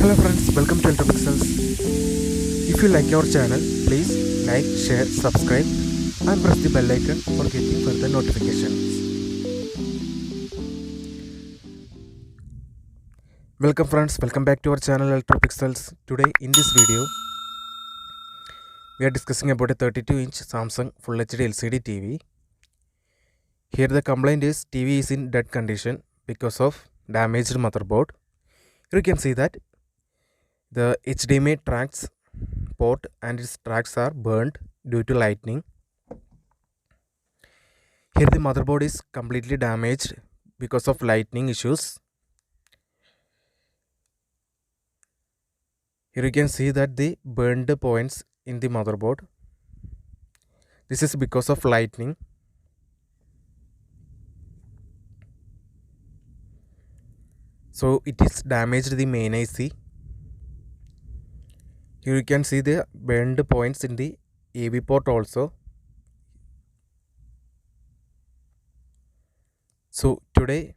Hello friends, welcome to Ultrapixels. If you like our channel, please like, share, subscribe and press the bell icon for getting further notifications. Welcome friends, welcome back to our channel Ultrapixels. Today in this video, we are discussing about a 32-inch Samsung Full HD LCD TV. Here the complaint is TV is in dead condition because of damaged motherboard. You can see that the HDMI tracks port and its tracks are burned due to lightning. Here the motherboard is completely damaged because of lightning issues. Here you can see that the burned points in the motherboard. This is because of lightning. So it is damaged the main IC. Here you can see the burned points in the AV port also. So today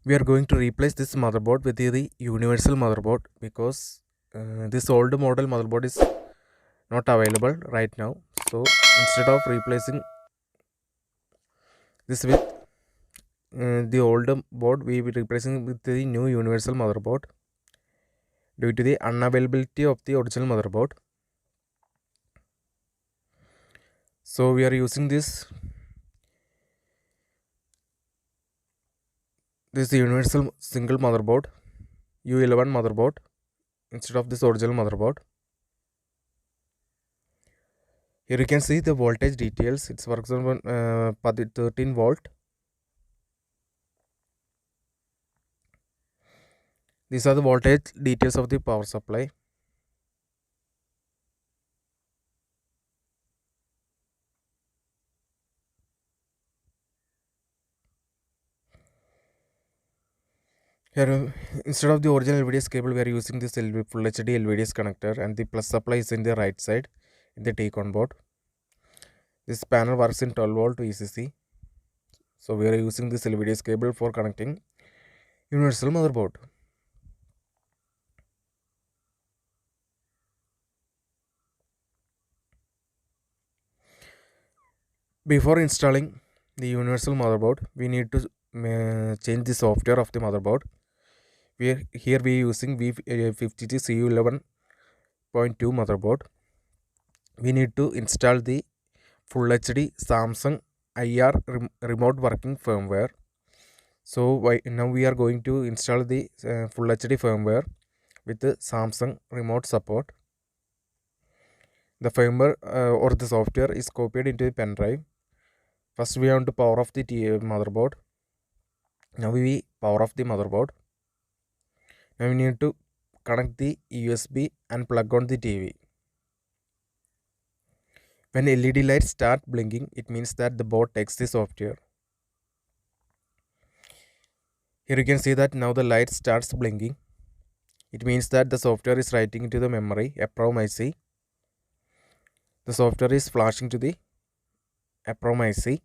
we are going to replace this motherboard with the universal motherboard because this old model motherboard is not available right now. So instead of replacing this with the old board, we will be replacing with the new universal motherboard due to the unavailability of the original motherboard. So we are using this universal single motherboard, U11 motherboard, instead of this original motherboard. Here you can see the voltage details. It's works on 13 volt. These are the voltage details of the power supply. Here, instead of the original LVDS cable, we are using this Full HD LVDS connector, and the plus supply is in the right side in the T-con board. This panel works in 12 volt VCC. So we are using this LVDS cable for connecting universal motherboard. Before installing the universal motherboard, we need to change the software of the motherboard. Here we are using V50CU11.2 motherboard. We need to install the Full HD Samsung IR remote working firmware. So now we are going to install the Full HD firmware with the Samsung remote support. The firmware or the software is copied into the pen drive. First we have to power off the motherboard. Now we power off the motherboard. Now we need to connect the USB and plug on the TV. When LED lights start blinking, it means that the board takes the software. Here you can see that now the light starts blinking. It means that the software is writing into the memory, EPROM IC. The software is flashing to the EPROM IC.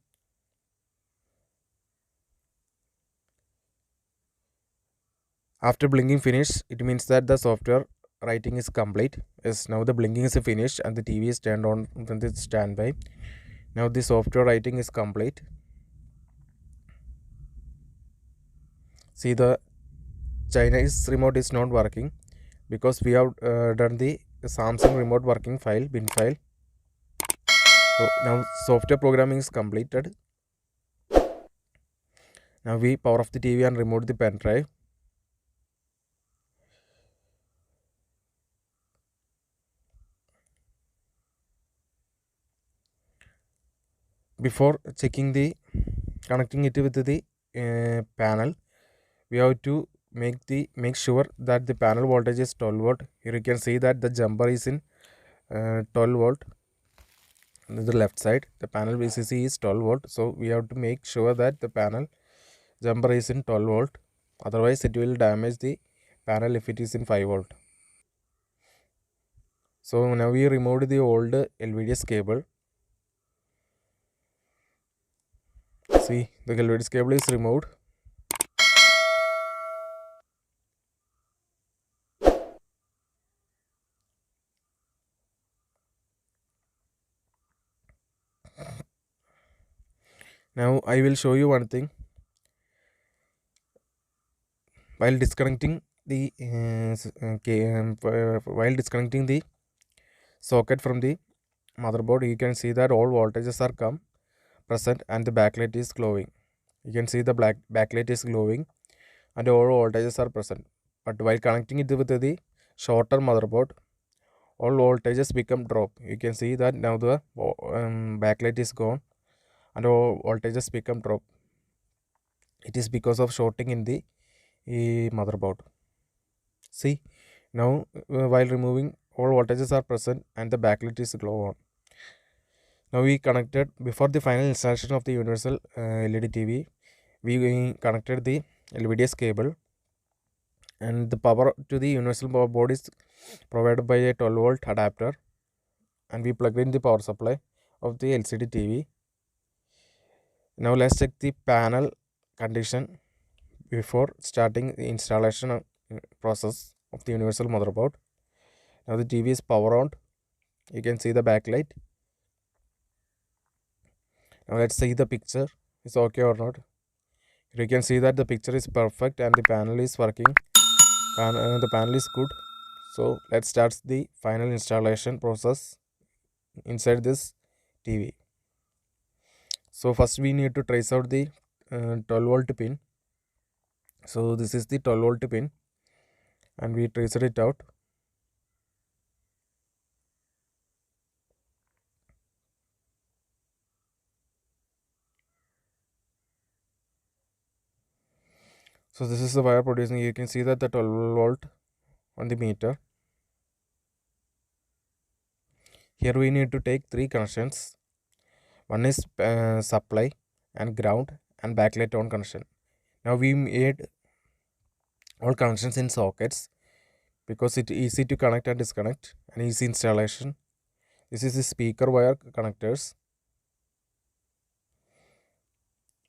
After blinking finish, it means that the software writing is complete. Yes, now the blinking is finished and the TV is turned on from the standby. Now the software writing is complete. See, the Chinese remote is not working because we have done the Samsung remote working file, bin file. So now software programming is completed. Now we power off the TV and remove the pen drive. Before checking the connecting it with the panel, we have to make sure that the panel voltage is 12 volt. Here you can see that the jumper is in 12 volt. On the left side, the panel VCC is 12 volt. So we have to make sure that the panel jumper is in 12 volt. Otherwise, it will damage the panel if it is in 5 volt. So now we removed the old LVDS cable. See, the LVDS cable is removed. Now I will show you one thing. While disconnecting the while disconnecting the socket from the motherboard, you can see that all voltages are come present and the backlight is glowing. You can see the black backlight is glowing and all voltages are present. But while connecting it with the shorter motherboard, all voltages become drop. You can see that now the backlight is gone and all voltages become drop. It is because of shorting in the motherboard. See, now while removing, all voltages are present and the backlight is glow on. Now we connected before the final installation of the universal LED TV. We connected the LVDS cable, and the power to the universal power board is provided by a 12-volt adapter, and we plugged in the power supply of the LCD TV. Now let's check the panel condition before starting the installation process of the universal motherboard. Now the TV is power on. You can see the backlight. Now let's see the picture is okay or not. You can see that the picture is perfect and the panel is working. The panel is good. So let's start the final installation process inside this TV. So first we need to trace out the 12-volt pin. So this is the 12-volt pin and we traced it out. So this is the wire producing. You can see that the 12-volt on the meter. Here we need to take three connections. One is supply and ground and backlight on connection. Now we made all connections in sockets because it is easy to connect and disconnect and easy installation. This is the speaker wire connectors.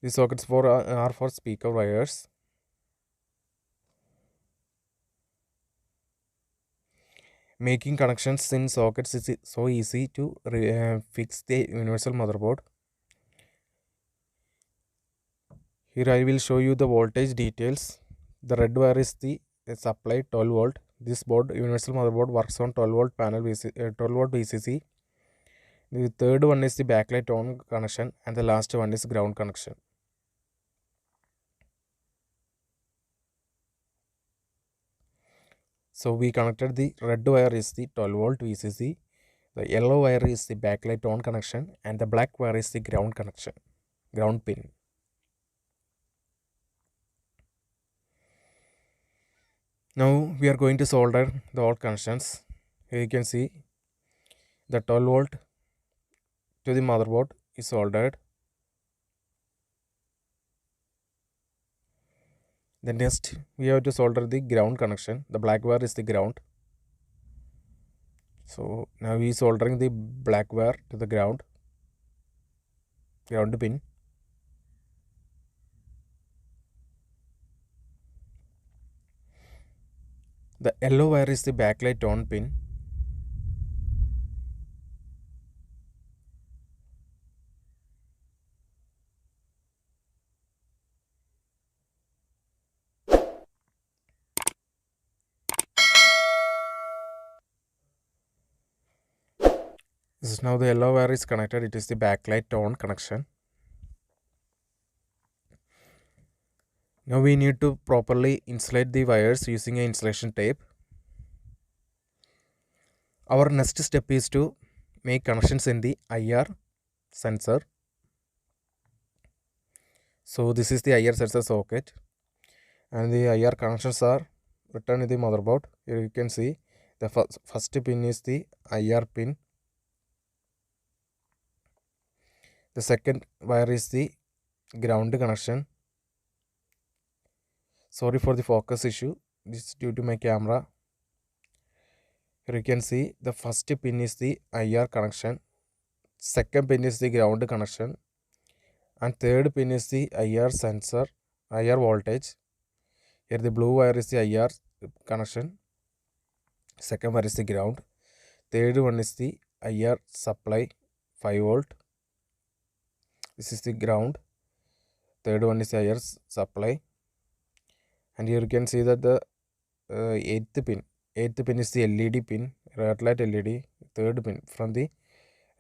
These sockets are for speaker wires. Making connections in sockets is so easy to fix the universal motherboard. Here I will show you the voltage details. The red wire is the supply 12 volt. This board universal motherboard works on 12 volt panel 12 volt VCC. The third one is the backlight on connection and the last one is ground connection. So we connected the red wire is the 12 volt VCC. The yellow wire is the backlight on connection and the black wire is the ground connection, ground pin. Now we are going to solder the all connections. Here you can see the 12 volt to the motherboard is soldered. Then next we have to solder the ground connection. The black wire is the ground. So now we soldering the black wire to the ground pin. The yellow wire is the backlight on pin. This is now the yellow wire is connected. It is the backlight on connection. Now we need to properly insulate the wires using an insulation tape. Our next step is to make connections in the IR sensor. So this is the IR sensor socket and the IR connections are written in the motherboard. Here you can see the first pin is the IR pin. The second wire is the ground connection. Sorry for the focus issue. This is due to my camera. Here you can see the first pin is the IR connection. Second pin is the ground connection. And third pin is the IR sensor, IR voltage. Here the blue wire is the IR connection. Second wire is the ground. Third one is the IR supply 5 volt. This is the ground third one is IR supply, and here you can see that the eighth pin is the LED pin, red light LED. Third pin from the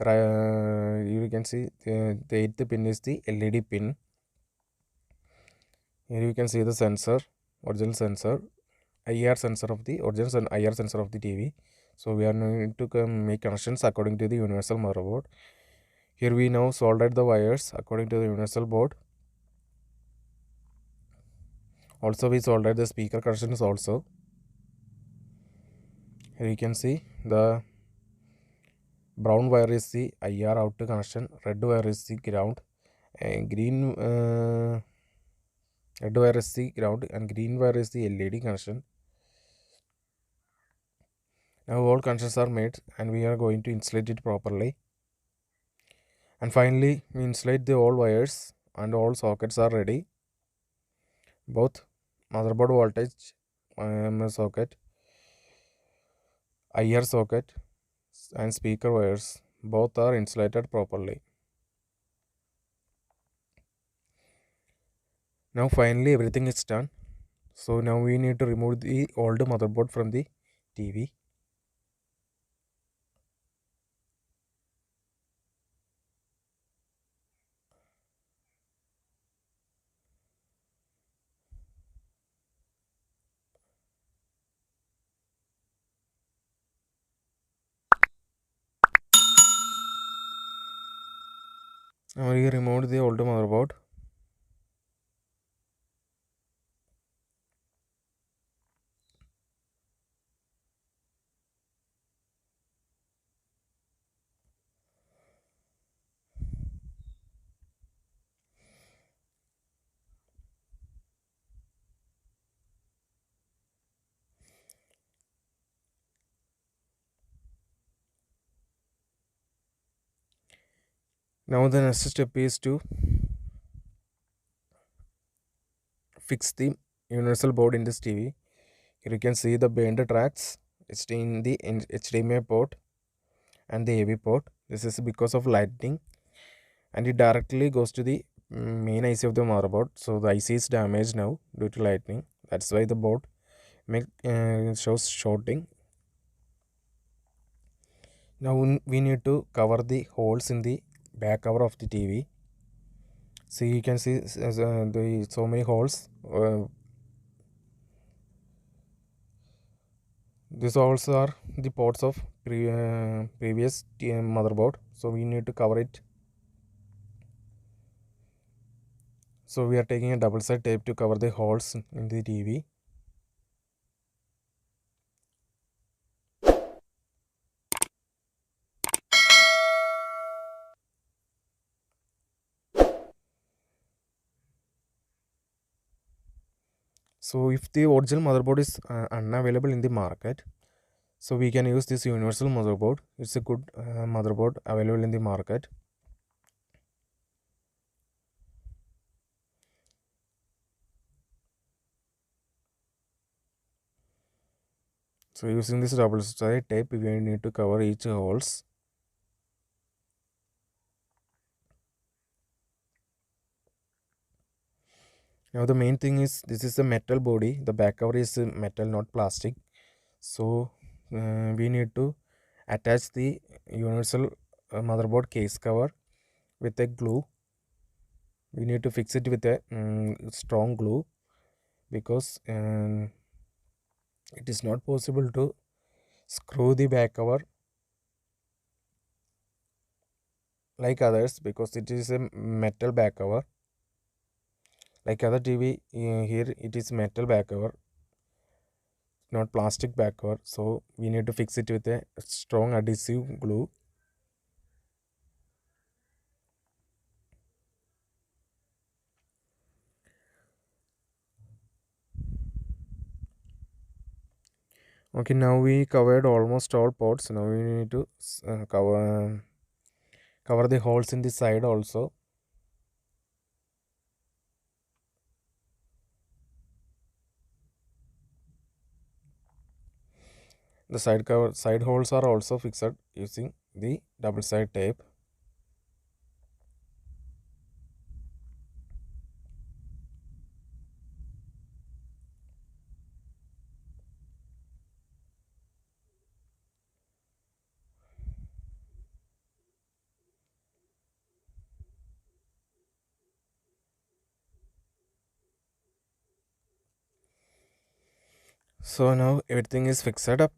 you can see the eighth pin is the LED pin. Here you can see the sensor, original sensor, IR sensor of the original IR sensor of the TV. So we are going to make connections according to the universal motherboard. Here we now soldered the wires according to the universal board. Also we soldered the speaker connections also. Here you can see the brown wire is the IR out connection, red wire is the ground, and red wire is the ground, and green wire is the LED connection. Now all connections are made and we are going to insulate it properly. And finally we insulate the all wires and all sockets are ready. Both motherboard voltage socket, IR socket and speaker wires both are insulated properly. Now finally everything is done. So now we need to remove the old motherboard from the TV. Now we removed the old motherboard. Now the next step is to fix the universal board in this TV. Here you can see the burned tracks. It's in the HDMI port and the AV port. This is because of lightning, and it directly goes to the main IC of the motherboard. So the IC is damaged now due to lightning. That's why the board shows shorting. Now we need to cover the holes in the back cover of the TV. See, you can see so many holes. These also are the ports of previous motherboard, so we need to cover it. So we are taking a double side tape to cover the holes in the TV. So if the original motherboard is unavailable in the market, so we can use this universal motherboard. It's a good motherboard available in the market. So using this double side tape, we need to cover each holes. Now the main thing is this is a metal body. The back cover is metal, not plastic. So we need to attach the universal motherboard case cover with a glue. We need to fix it with a strong glue, because it is not possible to screw the back cover like others, because it is a metal back cover. Like other TV, here it is metal back cover, not plastic back cover. So we need to fix it with a strong adhesive glue. Okay, now we covered almost all ports. Now we need to cover the holes in the side also. The side holes are also fixed using the double side tape. So now everything is fixed up.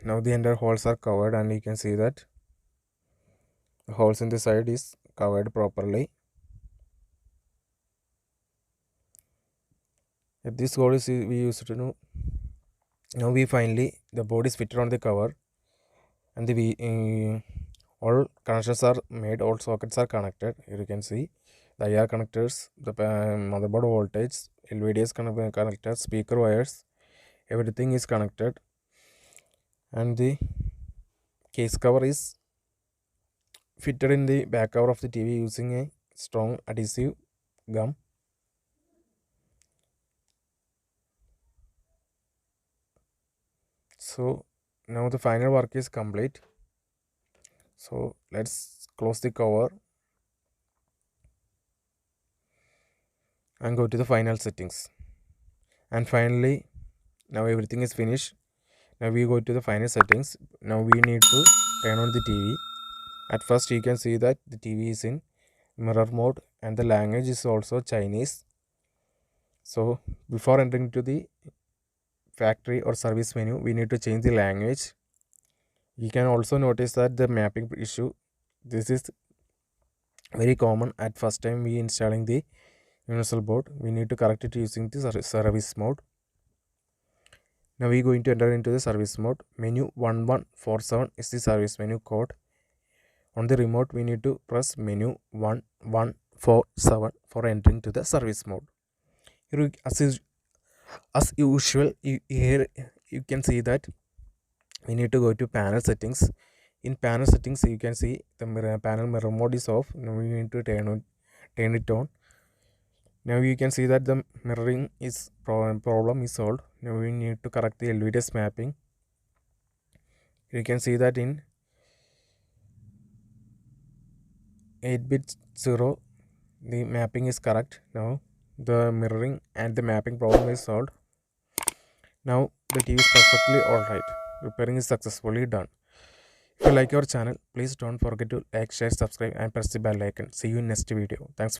Now the entire holes are covered, and you can see that the holes in the side is covered properly. If this hole is we used to know. Now we finally the board is fitted on the cover, and all connections are made, all sockets are connected. Here you can see the IR connectors, the motherboard voltage, LVDS connectors, speaker wires, everything is connected, and the case cover is fitted in the back cover of the TV using a strong adhesive gum. So now the final work is complete. So let's close the cover and go to the final settings. And finally, now everything is finished. Now we go to the final settings. Now we need to turn on the TV. At first you can see that the TV is in mirror mode and the language is also Chinese. So before entering to the factory or service menu, we need to change the language. You can also notice that the mapping issue, this is very common at first time we installing the universal board. We need to correct it using the service mode. Now we are going to enter into the service mode. Menu 1147 is the service menu code. On the remote we need to press menu 1147 for entering to the service mode. Here, as usual, here you can see that we need to go to panel settings. In panel settings you can see the panel mirror mode is off. Now we need to turn it on. Now you can see that the mirroring is problem is solved. Now we need to correct the LVDS mapping. You can see that in 8-bit 0 the mapping is correct. Now the mirroring and the mapping problem is solved. Now the TV is perfectly alright. Repairing is successfully done. If you like our channel, please don't forget to like, share, subscribe and press the bell icon. See you in next video. Thanks.